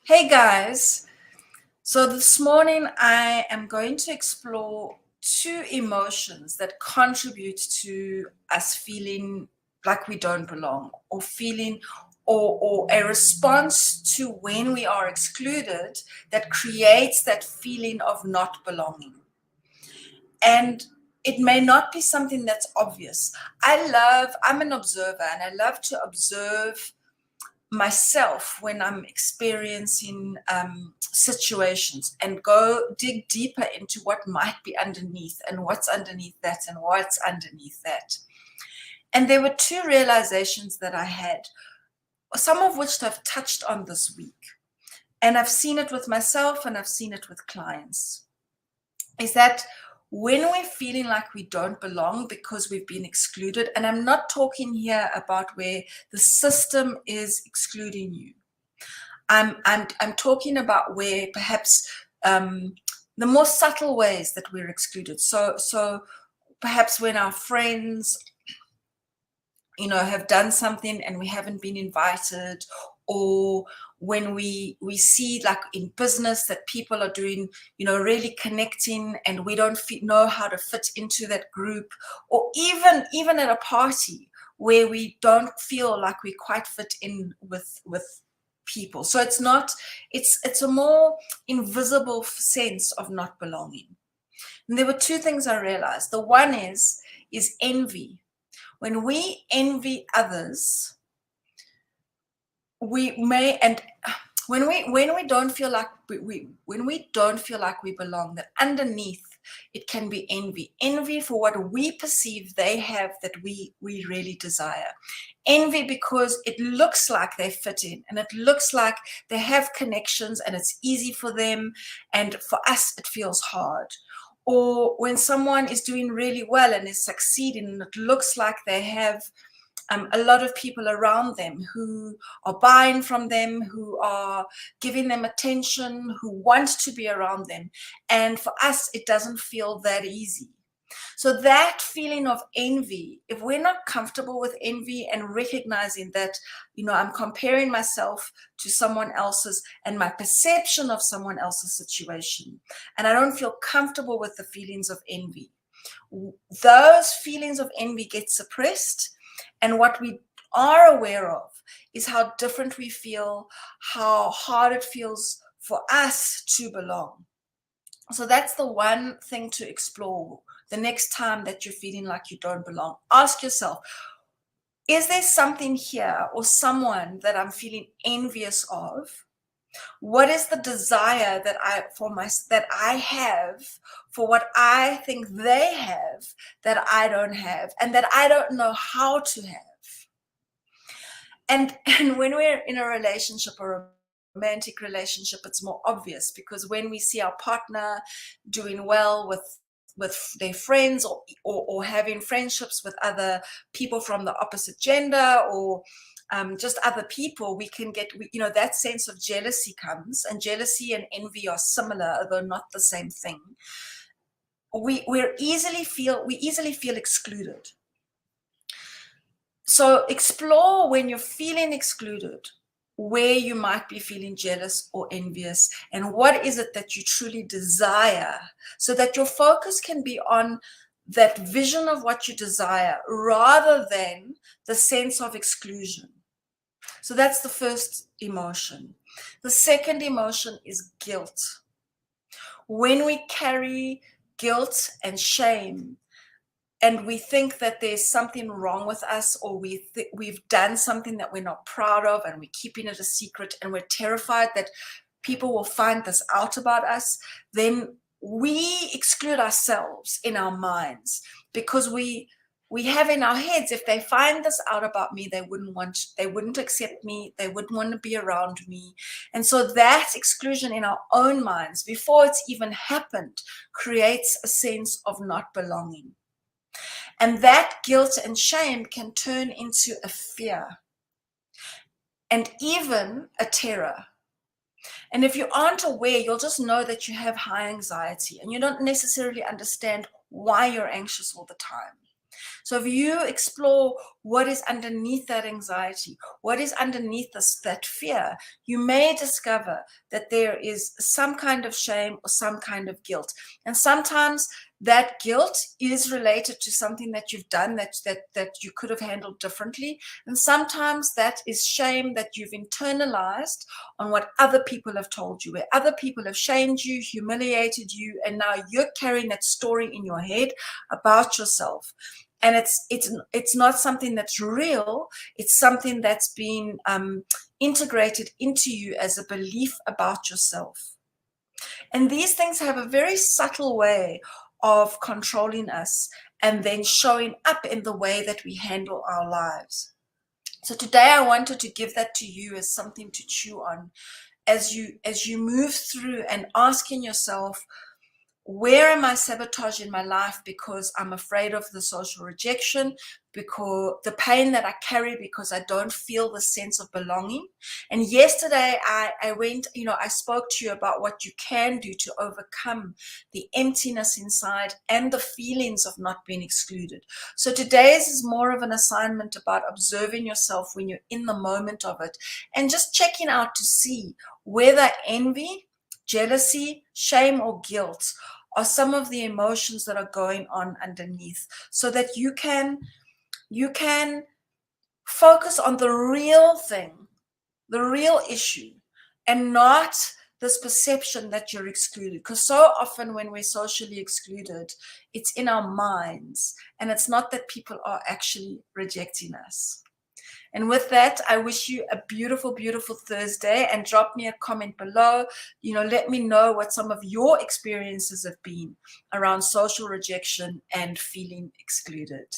Hey guys, so this morning I am going to explore two emotions that contribute to us feeling like we don't belong, or feeling or a response to when we are excluded that creates that feeling of not belonging. And it may not be something that's obvious. I'm an observer and I love to observe myself when I'm experiencing situations and go dig deeper into what might be underneath and what's underneath that and what's underneath that. And there were two realizations that I had, some of which I've touched on this week. And I've seen it with myself and I've seen it with clients. Is that when we're feeling like we don't belong because we've been excluded, and I'm not talking here about where the system is excluding you. I'm talking about where perhaps the more subtle ways that we're excluded. So perhaps when our friends, have done something and we haven't been invited, or when we see, like in business, that people are doing, really connecting and we don't know how to fit into that group, or even at a party where we don't feel like we quite fit in with people. So it's a more invisible sense of not belonging. And there were two things I realized. The one is envy. When we envy others, we may, and when we don't feel like when we don't feel like we belong, that underneath it can be envy for what we perceive they have that we really desire. Envy because it looks like they fit in and it looks like they have connections and it's easy for them, and for us it feels hard. Or when someone is doing really well and is succeeding and it looks like they have a lot of people around them who are buying from them, who are giving them attention, who want to be around them. And for us, it doesn't feel that easy. So that feeling of envy, if we're not comfortable with envy and recognizing that, I'm comparing myself to someone else's and my perception of someone else's situation, and I don't feel comfortable with the feelings of envy, those feelings of envy get suppressed. And what we are aware of is how different we feel, how hard it feels for us to belong. So that's the one thing to explore the next time that you're feeling like you don't belong. Ask yourself, is there something here or someone that I'm feeling envious of? What is the desire that I have for what I think they have that I don't have and that I don't know how to have? And when we're in a relationship or a romantic relationship, it's more obvious, because when we see our partner doing well with their friends, or having friendships with other people from the opposite gender, or just other people, we can get, that sense of jealousy comes, and jealousy and envy are similar, although not the same thing. We easily feel excluded. So explore when you're feeling excluded, where you might be feeling jealous or envious, and what is it that you truly desire, so that your focus can be on that vision of what you desire rather than the sense of exclusion. So that's the first emotion. The second emotion is guilt. When we carry guilt and shame, and we think that there's something wrong with us, or we've done something that we're not proud of, and we're keeping it a secret, and we're terrified that people will find this out about us, then we exclude ourselves in our minds, because we have in our heads, if they find this out about me, they wouldn't accept me, they wouldn't want to be around me. And so that exclusion in our own minds, before it's even happened, creates a sense of not belonging. And that guilt and shame can turn into a fear and even a terror. And if you aren't aware, you'll just know that you have high anxiety and you don't necessarily understand why you're anxious all the time. So if you explore what is underneath that anxiety, what is underneath that fear, you may discover that there is some kind of shame or some kind of guilt. And sometimes that guilt is related to something that you've done that you could have handled differently. And sometimes that is shame that you've internalized on what other people have told you, where other people have shamed you, humiliated you, and now you're carrying that story in your head about yourself. And it's not something that's real. It's something that's been integrated into you as a belief about yourself. And these things have a very subtle way of controlling us and then showing up in the way that we handle our lives. So today I wanted to give that to you as something to chew on as you move through and asking yourself, where am I sabotaging my life because I'm afraid of the social rejection, because the pain that I carry because I don't feel the sense of belonging? And yesterday I went, I spoke to you about what you can do to overcome the emptiness inside and the feelings of not being excluded. So today's is more of an assignment about observing yourself when you're in the moment of it and just checking out to see whether envy, jealousy, shame, or guilt are some of the emotions that are going on underneath, so that you can focus on the real thing, the real issue, and not this perception that you're excluded. Because so often when we're socially excluded, it's in our minds, and it's not that people are actually rejecting us. And with that, I wish you a beautiful, beautiful Thursday, and drop me a comment below. Let me know what some of your experiences have been around social rejection and feeling excluded.